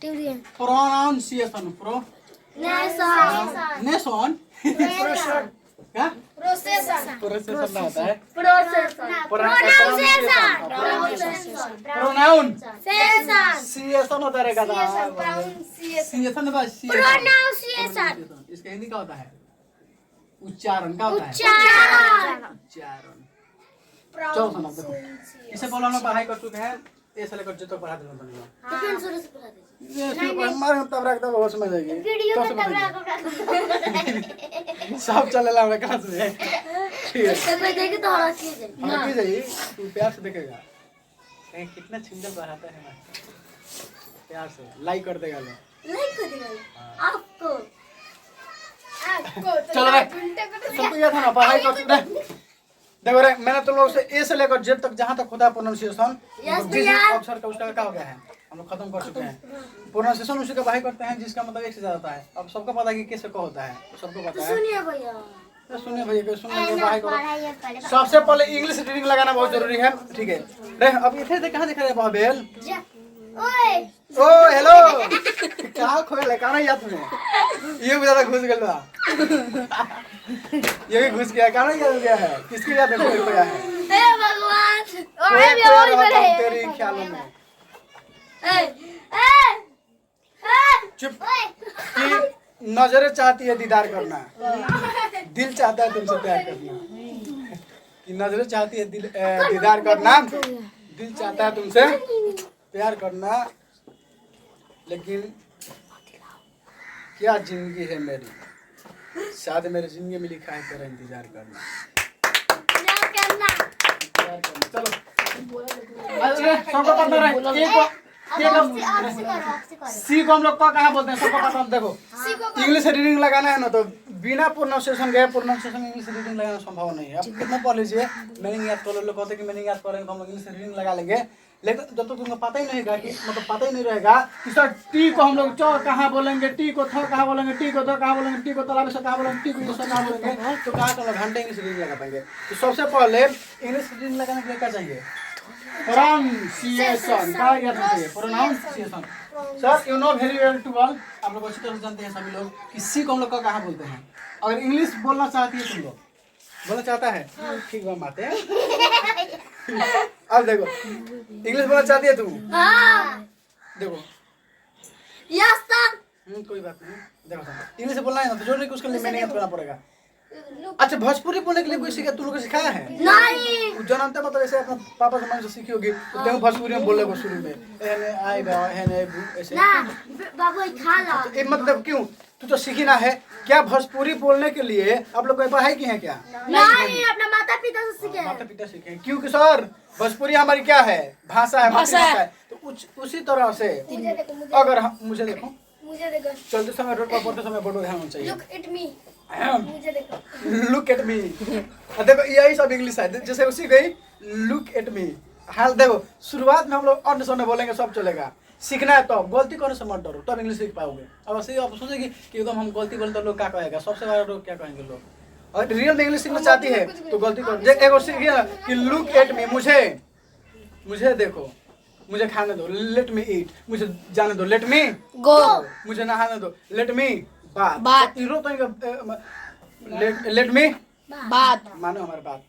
Pronunciation. Nation. क्या? Procession ना होता है। Pronunciation होता रहेगा था। इसका हिंदी क्या होता है? उच्चारण क्या होता है? उच्चारण। चलो सुनो देखो। इसे बोला हम लोग पढ़ाई कर चुके हैं। ऐसे लेकर जो तो पढ़ा देना बनेगा। ये हमारे तब रख दो बहुत समझ आएगी। तो सब चलेगा हमारे क्लास में। ठीक है। कोई देखे तो हरा चीज है। हाँ की जाइए तू प्यार से देखेगा। कहीं कितना छिंदल बढ़ाता है मास्टर। प्यार से लाइक कर देगा लो। लाइक कर देगा आपको। चलो रे। सब याद है ना पढ़ाई कर चुके हैं। देखो रे मैंने तुम लोग से ए से लेकर जेड तक जहाँ तक होता है प्रोनाउंसिएशन जिस अक्षर का उसका क्या हो गया है हम लोग खत्म कर चुके हैं। प्रोनाउंसिएशन उसी का पढ़ाई करते हैं जिसका मतलब एक से ज्यादा होता है। अब सबको पता है कि कैसे को होता है सबको पता है। सुनिए भैया सुनिए पढ़ाई करो। सबसे पहले इंग्लिश रीडिंग लगाना बहुत जरूरी है। ठीक है रे अब इधर से कहाँ दिख रहा है बाबेल? ओ हेलो क्या खोले कहाँ याद में ये भी ज्यादा घुस गया ये भी घुस गया कहाँ याद हो गया है किसकी याद है घुस गया है हे भगवान तेरी ख्यालों में चुप कि नजरें चाहती है दीदार करना दिल चाहता है तुमसे प्यार करना कि नजरें चाहती है दीदार करना दिल चाहता है तुमसे प्यार करना लेकिन क्या जिंदगी है मेरी शायद मेरी जिंदगी में लिखा है तेरा इंतजार करना चलो सबको पता रहे सी को हम लोग कहाँ बोलते हैं सबको पता देखो इंग्लिश रीडिंग लगाना है ना तो बिना प्रोनाउंसिएशन के प्रोनाउंसिएशन इंग्लिश रीडिंग लगाना संभव नहीं है। अब कितना पढ़ लीजिए मीनिंग याद कर लोग कहते हैं कि मीनिंग याद करेंगे तो हम लोग इंग्लिश रीडिंग लगा लेंगे लेकिन जब तक तुमको पता ही नहीं रहेगा कि मतलब पता ही नहीं रहेगा कि सर टी को हम लोग च कहाँ बोलेंगे टी को थ कहाँ बोलेंगे टी को द कहाँ बोलेंगे टी को तालाब से कहाँ बोलेंगे टी को ये सब कहाँ बोलेंगे तो कहाँ हम लोग घंटे इंग्लिश रीडिंग लगा पाएंगे। तो सबसे पहले इंग्लिश रीडिंग लगाने के लिए क्या चाहिए? प्रोनाउंसिएशन का याद रखिए pronunciation. Sir you know very well to all आप लोग अच्छी तरह से जानते हैं सभी लोग कि सी को हम लोग कहाँ बोलते हैं। अगर इंग्लिश बोलना चाहती है तुम लोग बोलना चाहता है ठीक बात बात है। अब देखो इंग्लिश बोलना चाहती है तू देखो यस सर कोई बात नहीं देखो इंग्लिश बोलना है ना तो जो नहीं उसके लिए मैंने याद करना पड़ेगा। अच्छा भोजपुरी बोलने के लिए कोई सिखा तुम लोग को सिखाया है? नहीं जानते मतलब ऐसे अपना पापा से से सीखी होगी देखो भोजपुरी में बोले को शुरू में एने आई बा एने ऐसे ना बाबू खाला ये मतलब क्यों तू तो सीखी ना है क्या भोजपुरी बोलने के लिए आप लोग कोई पढ़ाई की है क्या? नहीं अपना माता पिता से सीखे माता पिता सीखे क्योंकि सर भोजपुरी हमारी क्या है भाषा है तो उसी तरह से अगर मुझे देखो चलते समय रोड पर पढ़ते समय बोलो ध्यान चाहिए लुक एट मी देखो यही सब इंग्लिश है जैसे उसी गई लुक एट मी हाल देखो शुरुआत में हम लोग अन्य शब्द बोलेंगे सब चलेगा सीखना है तो गलती करने से मत डरो तब इंग्लिश सीख पाओगे। अब ऐसे आप सोचेगी कि एकदम हम गलती बोलते तो लोग क्या कहेगा सबसे बड़ा लोग क्या कहेंगे लोग और रियल में इंग्लिश सीखना चाहती है तो गलती कर एक और सीखिए ना कि लुक एट मी मुझे देखो मुझे खाने दो लेट मी ईट मुझे जाने दो लेट मी गो मुझे नहाने दो लेट मी बात लेट मी बात मानो हमारी बात।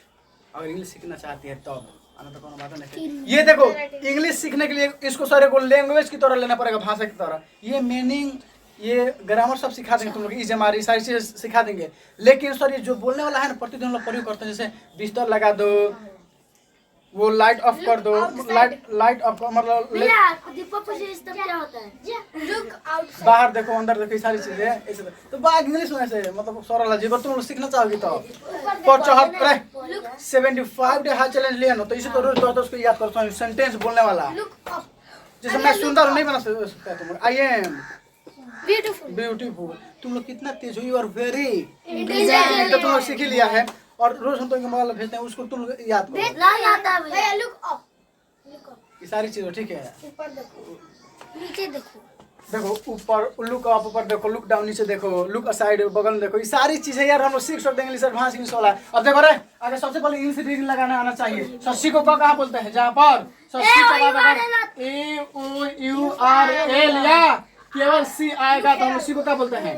अगर इंग्लिश सीखना चाहती है तब आना तो कोनो बात नहीं। ये देखो इंग्लिश सीखने के लिए इसको सारे को लैंग्वेज की तरह लेना पड़ेगा भाषा की तरह ये मीनिंग ये ग्रामर सब सिखा देंगे तुम लोग इज हमारी सारी चीजें सिखा देंगे लेकिन सर ये जो बोलने वाला है ना प्रतिदिन हम लोग प्रयोग करते हैं जैसे बिस्तर लगा दो वो लाइट ऑफ कर दो लाइट ऑफ मतलब क्या होता है बाहर देखो अंदर देखो सारी चीजें ऐसे तो बाहर इंग्लिश में ऐसे मतलब सरल है तुम लोग सीखना चाहोगी तो 75 डे हाई चैलेंज लिया ना तो इसे तो रोज दो उसको याद करता हूँ सेंटेंस बोलने वाला जैसे मैं सुंदर नहीं बना सकता तुम आई एम ब्यूटीफुल तुम लोग कितना तेज हो यू आर वेरी तो तुम लोग सीख लिया है और रोज हम तो मोबाइल भेजते हैं उसको तुम याद करो ये सारी चीजें ठीक है ऊपर देखो नीचे देखो देखो ऊपर लुक अप, ऊपर देखो, लुक डाउन, नीचे देखो, लुक असाइड, बगल में देखो, ये सारी चीजें यार हम लोग सीख सकते हैं इंग्लिश एडवांस इंग्लिश वाला। अब देखो रे, अगर सबसे पहले इंग्लिश रीडिंग लगाना आना चाहिए। सस्सी को कहाँ बोलते हैं? जहाँ पर सस्सी के बाद अगर ए ओ यू आर ए लिया केवल सी आएगा तो हम उसी को क्या बोलते हैं?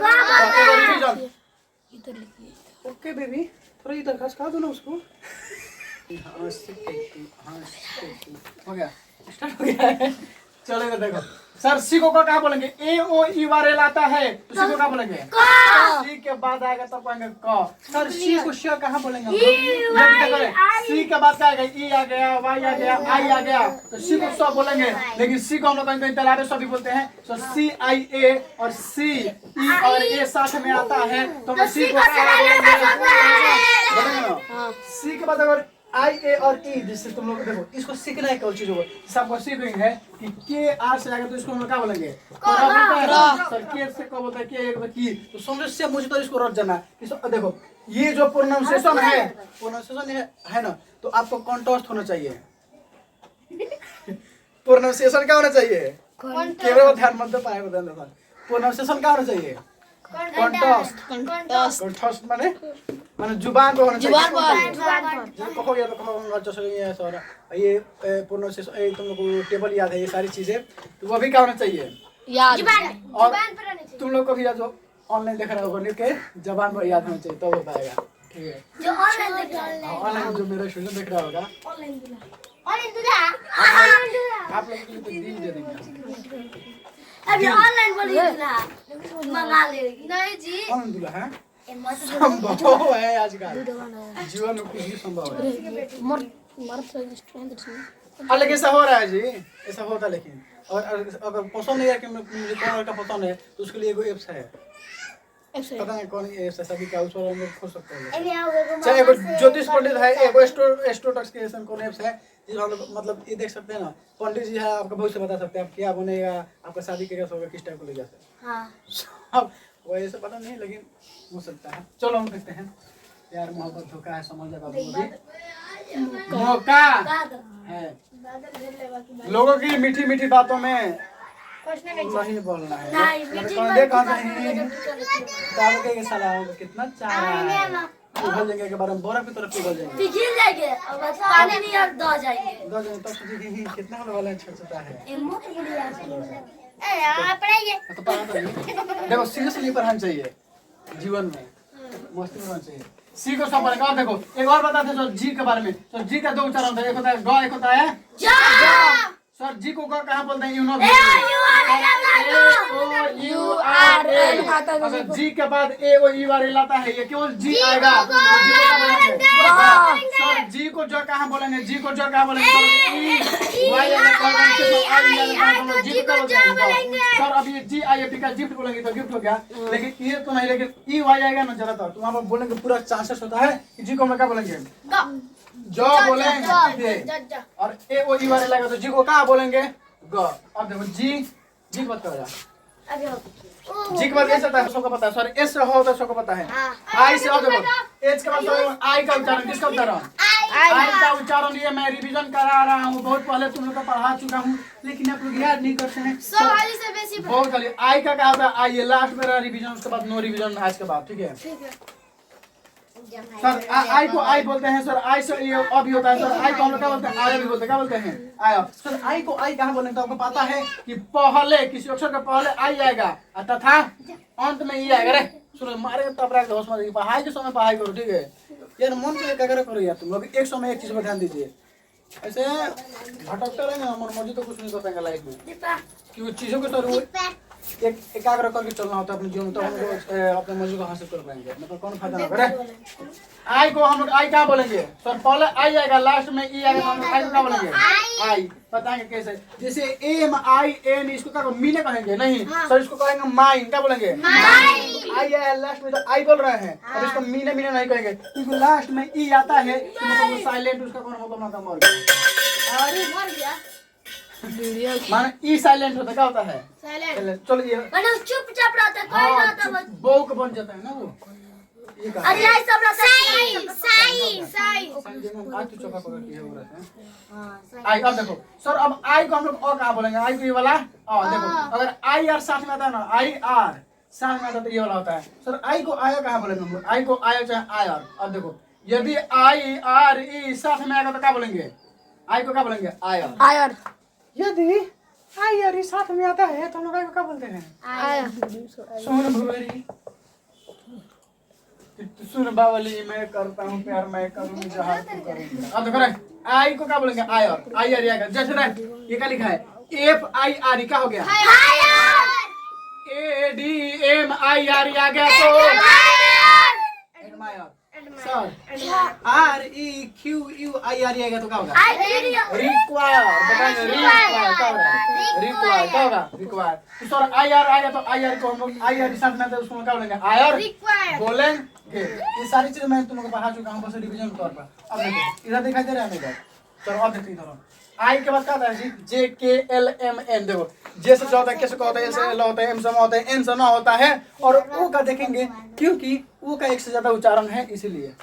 ओके बेबी, थोड़ा इधर खसका दो ना उसको। हो गया, स्टार्ट हो गया है। चलो इधर देखो, सर सी को क्या बोलेंगे? ए ओ यू आर एल आता है तो सी को क्या बोलेंगे? सी के बाद आएगा तब कहेंगे क। सर सी को श कहाँ बोलेंगे हम लोग? सी के बाद क्या आएगा? ई आ गया, वाई आ गया, आई आ गया तो सी को स बोलेंगे। लेकिन सी को हम लोग कहीं कहीं तलारे सभी बोलते हैं। तो सी आई ए और सी ई और ए साथ में आता है तो सी को क्या बोलेंगे? सी के बाद अगर आई ए और ई, जिससे तुम लोग देखो इसको सीखना है कोई चीजों को, सबको सीखेंगे है कि के आर से आएगा तो इसको हम क्या बोलेंगे? सर के से कब बोलते हैं? के एक की तो समझो से मुझे तो इसको रट जाना है। देखो ये जो प्रोनाउंसिएशन है ना, तो आपको कॉन्ट्रास्ट होना चाहिए। प्रोनाउंसिएशन क्या होना चाहिए? केवल ध्यान मत दो, पाए ध्यान दो। प्रोनाउंसिएशन क्या होना चाहिए? कॉन्ट्रास्ट माने जुबान पे होना चाहिए। कहो यार, कहो जैसे ये सारा ये प्रोनाउंसिएशन, ये तुम लोग को टेबल याद है, ये सारी चीजें तो वो भी क्या होना चाहिए? याद। और तुम लोग को भी जो ऑनलाइन देख रहा होगा के जबान पर याद होना चाहिए तब हो पाएगा। ठीक है, जो ऑनलाइन देख रहा है, ऑनलाइन जो मेरा स्टूडेंट देख रहा होगा, ऑनलाइन आप लोग के लिए तो दिन दे देंगे। अभी ऑनलाइन बोलिए दूल्हा मंगा ले। नहीं जी, ऑनलाइन दूल्हा है संभव है आजकल जीवन में, कुछ भी संभव है। लेकिन ऐसा हो रहा है जी, ऐसा होता है। लेकिन और अगर पसंद नहीं है कि मुझे कौन लड़का पसंद है तो उसके लिए एगो एप्स है, पता नहीं कौन एप्स है, सभी का उस पर हम लोग खोज सकते हैं। चाहे एगो ज्योतिष पंडित है, एगो एस्ट्रोटक्स के ऐसा कौन एप्स है जिसमें हम लोग मतलब ये देख सकते हैं ना, पंडित जी है आपका भविष्य बता सकते हैं, आप क्या बनेगा, आपका शादी कैसे होगा, किस टाइप को ले जा सकते हैं। अब वो ऐसे पता नहीं लेकिन हो सकता है। चलो हम देखते हैं। प्यार मोहब्बत धोखा है, समझ जाएगा मौका है। लोगों की मीठी मीठी बातों में नहीं बोलना है। कितना चाह पिघल जाएंगे के बारे में, बोरा की तरफ पिघल जाएंगे, पिघल जाएंगे और बस पानी नहीं और दो जाएंगे तब सोचिए कितना होने वाला है, छोटा है। तो देखो सीरियसली पढ़ाना चाहिए जीवन में, मस्ती होना चाहिए। सी को सब पढ़ेगा। देखो एक और बताते सर जी के बारे में। तो जी का दो उच्चारण होता है, एक होता है ग, एक होता है जा। सर जी को ग कहाँ बोलते हैं? यू नो, अगर जी के बाद ए ओ यू आर एल आता है, ये केवल जी आएगा। सर जी को जो कहाँ बोलेंगे? जी को जो कहाँ बोलेंगे? सर अब ये जी आई का गिफ्ट बोलेंगे तो गिफ्ट हो गया, लेकिन ये तो नहीं, लेकिन ई वाई आएगा ना जरा तो वहाँ पर बोलेंगे पूरा चांसेस होता है कि जी को हम क्या बोलेंगे? जो बोलेंगे। और ए ओ यू आर एल आएगा तो जी को कहाँ बोलेंगे? ग। अब देखो जी जी को बताओ जी के बाद एस आता है, सबको पता है। सॉरी एस होता है, सबको पता है। आई से और देखो एच के बाद आई का उच्चारण, किसका उच्चारण? आई का उच्चारण ये मैं रिवीजन करा रहा हूँ, बहुत पहले तुम लोग को पढ़ा चुका हूँ, लेकिन आप लोग याद नहीं करते हैं। बहुत जल्दी आई का क्या होता है? आई लास्ट मेरा रिवीजन, उसके बाद नो रिवीजन आज के बाद। ठीक है सर, आई को आई बोलते हैं सर, आई से ये अभी होता है सर। आई को हम लोग क्या बोलते हैं? आया भी बोलते हैं। क्या बोलते हैं? आया। सर आई को आई कहाँ बोलेंगे? तो आपको पता है कि पहले किसी अक्षर का पहले आई आएगा तथा अंत में ई आएगा। रे सुनो मारे तब रख होश में, पढ़ाई के समय पढ़ाई करो। ठीक है यार, मन से एकाग्र करो यार तुम लोग, एक समय एक चीज पर ध्यान दीजिए। ऐसे भटकते रहेंगे ना, मन मर्जी तो कुछ नहीं कर पाएंगे लाइफ में, क्योंकि चीजों के सर एक एकाग्र करके चलना होता है अपने जीवन में, तो हम लोग अपने मर्जी को हासिल कर पाएंगे, मतलब कौन फायदा ना करे। आई को हम लोग आई क्या बोलेंगे? सर पहले आई आएगा, लास्ट में ई आएगा, हम लोग आई को क्या बोलेंगे? आई। बताएंगे कैसे? जैसे एम आई एन, इसको क्या मीने कहेंगे? नहीं सर, इसको कहेंगे माइन। क्या बोलेंगे? आई आया लास्ट में, तो आई बोल रहे हैं, अब इसको मीने मीने नहीं कहेंगे क्योंकि लास्ट में ई आता है, मतलब साइलेंट, उसका कौन मतलब ना मर गया। अरे मर गया माने ई साइलेंट होता, क्या होता है? साइलेंट। चलो ये चुपचाप रहता है, कोई रहता है, बोक बन जाता है ना वो, ये का अरे आई सब साई आज तू चौका पकड़ के है हो रहा है। हां आई अब देखो सर, अब आई को हम लोग और कहाँ बोलेंगे? आई को ये वाला देखो, अगर आई आर साथ में आता है ना, आई आर साथ में आता है तो ये वाला होता है सर। आई को आया कहाँ बोलेंगे हम लोग? आई को आया चाहे आई आर। अब देखो यदि आई आर ई साथ में आएगा तो क्या बोलेंगे? आई को क्या बोलेंगे? I R. आयर यदि आई आर ई साथ में आता है तो हम लोग आई को क्या बोलते हैं? आयर सुन भुवरी, सुन बावली, मैं करता हूँ प्यार, मैं करूँगी जहाँ तू करूँगी। अब देखो रे, आई को क्या बोलेंगे? I R. आई आर आएगा जैसे रे, ये क्या लिखा है? एफ आई आर ई क्या हो गया? A D M I R E आ गया तो admire. Sir R E Q U I R E आएगा तो क्या होगा? रिक्वायर। बताएंगे रिक्वायर क्या होगा? रिक्वायर क्या होगा? रिक्वायर। तो सर आई आर आएगा तो आई आर को हम लोग आई आर साथ में आता है उसको क्या बोलेंगे? आई आर बोलेंगे। ये सारी चीजें मैं तुम लोग को पढ़ा चुका हूँ बस रिवीजन के तौर पर। अब देखो इधर दिखाई दे रहा है मेरा? चलो अब देखते इधर। आई के बाद क्या आता है जी? जे के एल एम एन। देखो जे से होता है, के से होता है, एल से एल होता है, एम से होता है, एन से ना होता है, और ओ का देखेंगे क्योंकि ओ का एक से ज्यादा उच्चारण है इसीलिए।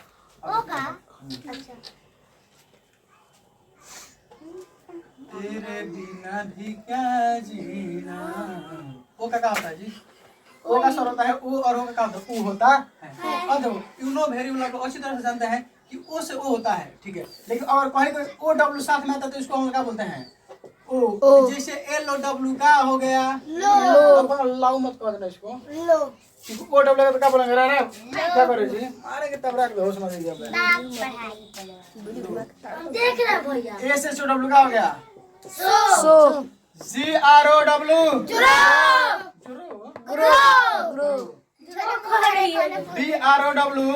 तेरे बिना भी क्या जीना। ओ का क्या होता है जी? ओ का स्वर होता है ओ, और ओ का क्या होता है? ऊ होता है। और देखो यूनो वेरिएबल को अच्छी तरह से जानते हैं कि ओ से ओ होता है, ठीक है। लेकिन अगर कहीं कोई ओ डब्ल्यू साथ में आता है तो इसको हम क्या बोलते हैं? ओ। जैसे एल और डब्ल्यू का हो गया लो। लाऊ मत कर देना इसको लो। ओ डब्ल्यू का तो क्या बोलेंगे? रे क्या करे जी? मारे के तब रख दो, समझ गया देख रहा भैया। ए से डब्ल्यू का हो गया? So G R O W D R O W.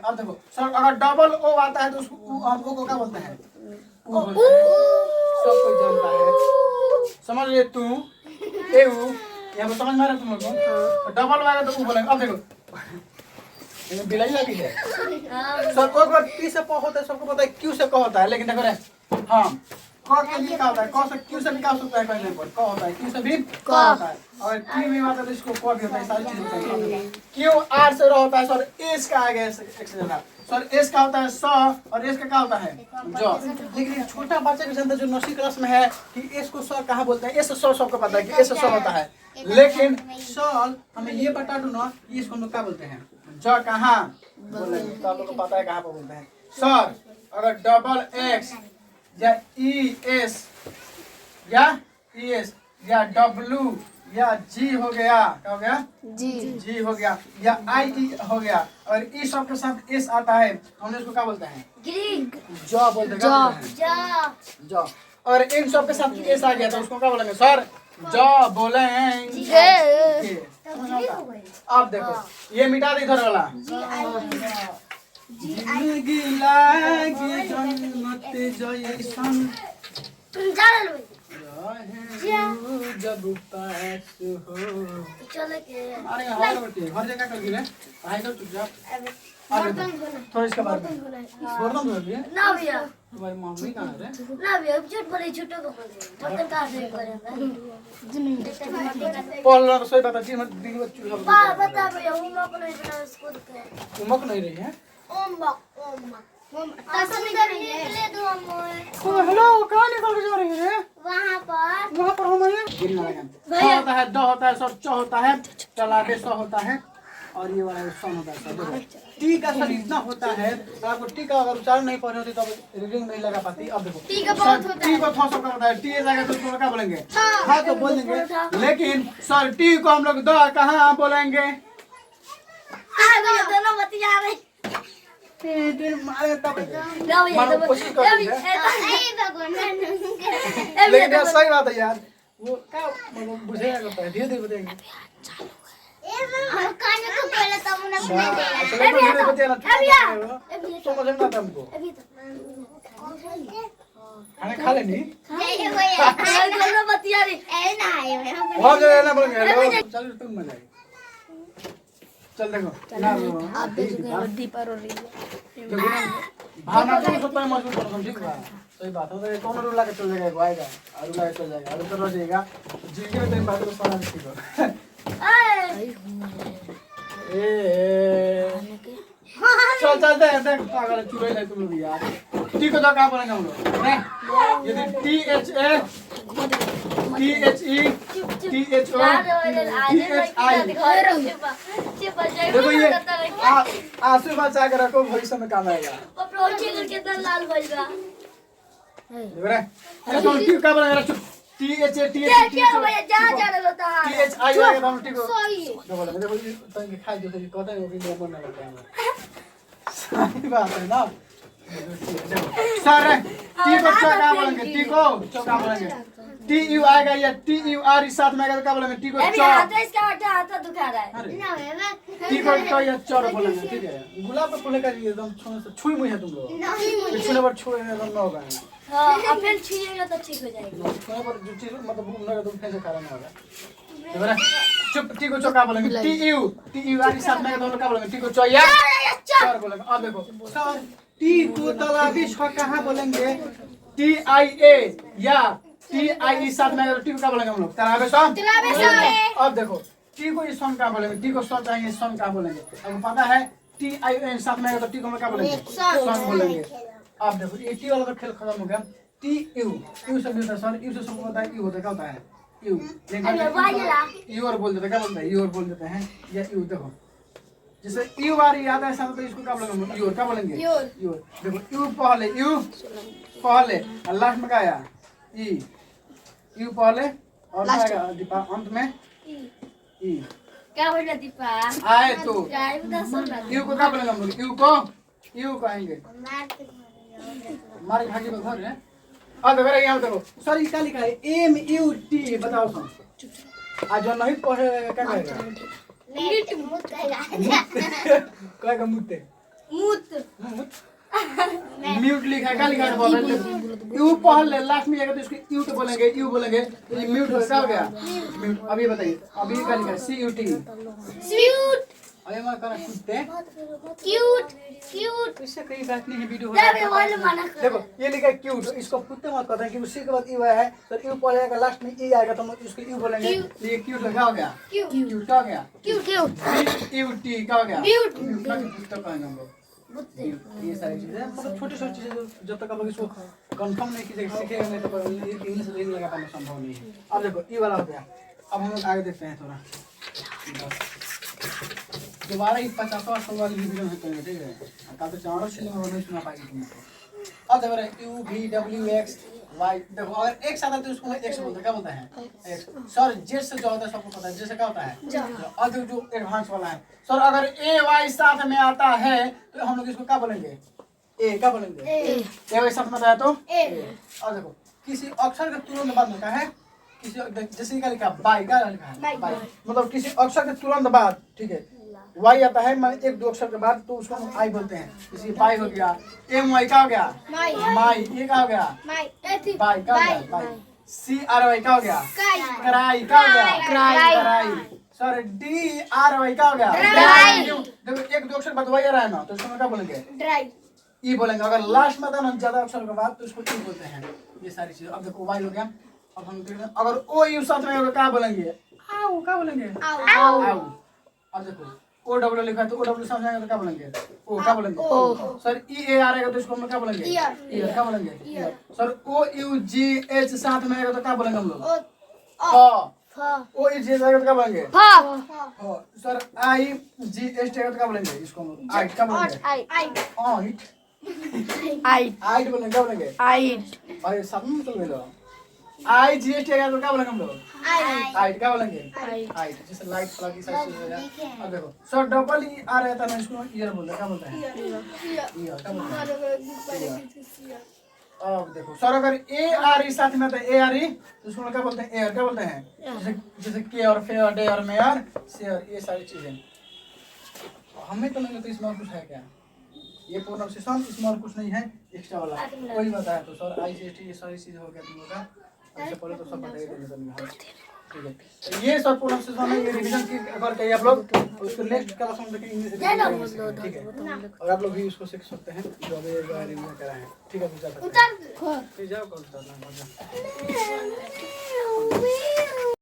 अब देखो सर, अगर डबल ओ आता है तो उसको हम ओ को क्या बोलते हैं? सब कोई जानता है, समझ रहे तू? ए ऊ यहाँ पर समझ में आ रहा है तुम लोग को? डबल आएगा तो ऊ बोलेंगे। अब देखो ये बिलाई लगी है सर। कोई बार टी से प होता है, सबको पता है क्यू से क होता है, लेकिन देखो रे हाँ क के लिए क्या होता है? क से क्यू से भी क्या हो सकता है? कहने पर क होता है, क्यू से भी क होता है, और टी में आता है तो इसको क भी होता है। सारी चीजें क्यू आर से होता है सर। एस का आ गया एक से ज्यादा सर। एस का होता है स, और एस का क्या होता है? ज। लेकिन छोटा बच्चा भी जानता है जो नौवीं क्लास में है कि एस को स कहाँ बोलते हैं? एस स सबको पता है कि एस स होता है, लेकिन सर हमें ये बता दो ना कि इसको हम लोग क्या बोलते हैं? ज कहाँ बोलेंगे? तो आप लोग को पता है कहाँ पर बोलते हैं सर? अगर डबल एक्स या ई एस या ई एस या डब्ल्यू या जी हो गया, क्या हो गया? जी हो गया, या आई ई हो गया, और ई सब के साथ एस आता है, हमने इसको क्या बोलते हैं? ज बोलते हैं। ज। और इन सब के साथ एस आ गया तो उसको क्या बोलेंगे सर? ज बोलेंगे। अब देखो ये मिटा दे इधर वाला। जिंदगी लागी जन्नत जैसन जब पास हो। अरे हर बेटे हर जगह कर गिरे भाई तो चुपचाप थोड़ा इसके बाद बर्तन धो दिए ना भैया। तुम्हारी मम्मी कहाँ है? ना भैया झूठ बोले, झूठों को बोले, बर्तन कहाँ से करें? पढ़ना तो सही बात है जी। मैं दिन में चूल्हा बता भैया होमवर्क नहीं बना स्कूल के। उमक नहीं रही है। हेलो कहाँ निकल के जा रही है? वहाँ पर भैया होता है, द होता है सर, च होता है, चलावे स होता है, और ये वाला सन होता है सर। देखो टी का सर इतना होता है तो आपको टी का अगर उच्चारण नहीं पढ़े होती तो रीडिंग नहीं लगा पाती। अब देखो टी का बहुत होता है, टी को थोड़ा सा होता है, टी जाएगा तो उसको क्या बोलेंगे? हाँ तो बोल देंगे, लेकिन सर टी को हम लोग द कहाँ बोलेंगे? दोनों बतिया रहे मारे तब मानो कोशिश कर रही है। लेकिन यार सही बात है यार, वो क्या मतलब बुझेगा करता है, धीरे धीरे बताएंगे। खाना खा लेनी बहुत जगह ना बोलेंगे हेलो चल तुम मजा आई। चल देखो आप देखो दीपर और भावना को सब मजबूत करो, ठीक है? सही बात है। तो कौन रूल लगा चल जाएगा, वो आएगा और रूल लगा चल जाएगा और तो रह जाएगा जिंदगी में। तेरी बात को सारा ठीक हो चल चल देख पागल चुराई ले तुम लोग यार। टी को तो क्या बोलेंगे हम लोग? नहीं, यदि THA THE THO THI। देखो ये आंसू बचा के रखो, भविष्य में काम आएगा। कितना लाल बजगा देखो रे, अरे तुम टी क्या बोलेंगे? चुप। THA क्या भैया जा जा रहा था THI आएगा तो हम टी को क्या बोलेंगे? देखो ये तो इनके खाई जो से कहते हैं वो भी मन नहीं लगता है। सही बात है ना। सर टी को क्या बोलेंगे? टी को क्या बोलेंगे? TU आएगा या TUR इस साथ में आएगा तो क्या बोलेंगे? टी को अभी चौ। हाथ इसका हाथ दुखा रहा है टी को चौ या चौर बोलेंगे, ठीक है? गुलाब का फूल का एकदम छुई मुई है तुम लोग। छूने पर छुए एकदम न होगा। हां अब फिर छुएगा तो ठीक हो जाएगा। छूने पर जो चीज मतलब घूमने का तुम फिर से कारण होगा। देखो ना, चुप। टी को चौ क्या बोलेंगे? TUR इस साथ में आएगा तो हम लोग क्या बोलेंगे? टी को चौ या चौर बोलेंगे। अब देखो सर, टी को तलाबी छ कहाँ बोलेंगे? TIA या TIE साथ में आएगा तो टी को क्या बोलेंगे हम लोग? तलाबे सॉन। अब देखो टी को ये सॉन क्या बोलेंगे? टी को सॉन चाहिए, सॉन क्या बोलेंगे? अब पता है TIN साथ में आएगा तो टी को हम क्या बोलेंगे? सॉन बोलेंगे। अब देखो ये टी वाला तो खेल खत्म हो गया। TU यू से होता है सर, यू से सब होता है, यू होता है क्या होता है? यू। यू और बोल देते क्या बोलते हैं? यू और बोल देते हैं या यू। देखो जैसे यू बार याद है साथ तो इसको क्या बोलेंगे? यू और क्या बोलेंगे? यू। देखो यू पहले, यू पहले और लास्ट में क्या आया? ई। यू पहले और आएगा दीपा अंत में ई। क्या बोल रहा दीपा? आए तो गाय में 10 रुपया यू को क्या बोलेंगे हम लोग? यू को आएंगे मारी भागी में घर है। अब देखो यहाँ देखो सर, ये क्या लिखा है? MUT बताओ सर। आज जो नहीं पढ़े क्या कहेगा? कहेगा मुते मूत म्यूट लिखा है। क्या लिखा है? यू पहले लास्ट में जाएगा तो इसको यू तो बोलेंगे, यू बोलेंगे तो ये म्यूट हो गया म्यूट। अभी बताइए अभी क्या लिखा है? CUT। स्वीट अरे मैं करा कुत्ते क्यूट क्यूट इससे कई बात नहीं है वीडियो हो जब ये वाले मना कर देखो ये लिखा है क्यूट, इसको कुत्ते मत कहते हैं कि उसी के बाद यू आया है तो यू पहले लास्ट में ई आएगा तो हम इसको यू बोलेंगे। ये क्यूट लगा हो गया, क्यूट क्या हो गया? क्यूट CUT क्या हो गया? क्यूट कुत्ता कहेंगे हम लोग। ये सारी चीजें मतलब छोटी छोटी चीजें जब तक आप लोग इसको कंफर्म नहीं कीजिएगा सीखेंगे नहीं तो इंग्लिश रीडिंग लगा पाना संभव नहीं है। अब देखो ई वाला हो गया। अब हम लोग आगे देखते हैं थोड़ा दोबारा ही 50 वाली रिवीजन है ठीक है? कल तो चारों सिलेबस नहीं सुना पाएगी तुम। अब देखो UVWX Y देखो अगर एक साथ आते हैं उसको एक्स बोलते हैं। क्या बोलते हैं? एक्स। सर जेड से जो होता है सबको पता है, जेड से क्या होता है? अब जो एडवांस वाला है सर, अगर AY साथ में आता है तो हम लोग इसको क्या बोलेंगे? ए क्या बोलेंगे? AY साथ में आता है तो ए। अब देखो किसी अक्षर के तुरंत बाद में क्या है? किसी जैसे क्या लिखा बाई, क्या लिखा है? बाई मतलब किसी अक्षर के तुरंत बाद, ठीक है? वाई आता है मैं एक दो अक्षर के बाद तो उसको हम आई बोलते हैं। इसी बाई हो गया। MY क्या हो गया? माई। ये क्या हो गया? बाई क्या हो गया? बाई। CRY क्या हो गया? कराई क्या हो गया? कराई। सर DRY क्या हो गया? देखो एक दो अक्षर बाद वाई आ रहा है ना तो इसको क्या बोलेंगे? ड्राई। ई बोलेंगे। अगर लास्ट में था ना ज्यादा अक्षर के बाद तो इसको ई बोलते हैं। ये सारी चीजें। अब देखो वाई हो गया। अब हम देखते हैं अगर ओ यू साथ में क्या बोलेंगे? आओ क्या बोलेंगे? आओ। अब देखो O डब्ल्यू लिखा है तो O डब्ल्यू समझ आएगा तो क्या बोलेंगे? ओ क्या बोलेंगे? ओ। सर EAR आएगा तो इसको हम क्या बोलेंगे? ईयर क्या बोलेंगे? सर OUGH साथ में आएगा तो क्या बोलेंगे हम लोग? OUGH आएगा तो क्या बोलेंगे? सर IGH आएगा तो क्या बोलेंगे? इसको हम लोग आइट क्या बोलेंगे? आइट बोलेंगे। क्या बोलेंगे? भाई सब में चल गए IGH आएगा तो क्या बोलेंगे हम लोग? आइट क्या बोलेंगे? आइट जैसे लाइट फ्लैग की सारी चीज हो गया। अब देखो सर डबल ई आ रहता है इसको ईयर बोलते हैं। क्या बोलते हैं? ईयर क्या बोलते हैं? अब देखो सर अगर ARE साथ में आता है ARE तो उसको क्या बोलते हैं? एयर क्या बोलते हैं? जैसे के और फेयर डे और मेयर शेयर ये सारी चीजें हमें तो नहीं। तो इसमें और कुछ है क्या? ये प्रोनाउंसिएशन इसमें और कुछ नहीं है एक्स्ट्रा वाला कोई बताया तो सर ICST ये सारी चीज हो गया तुम लोग का। इससे पहले तो सब बताइए ठीक है? ये सब प्रोनाउंसिएशन है। ये रिवीजन की अगर कहिए आप लोग उसको नेक्स्ट क्लास में देखेंगे इंग्लिश ठीक है? और आप लोग भी उसको सीख सकते हैं जो अभी रिवीजन करा है ठीक है? जाओ कल उतारना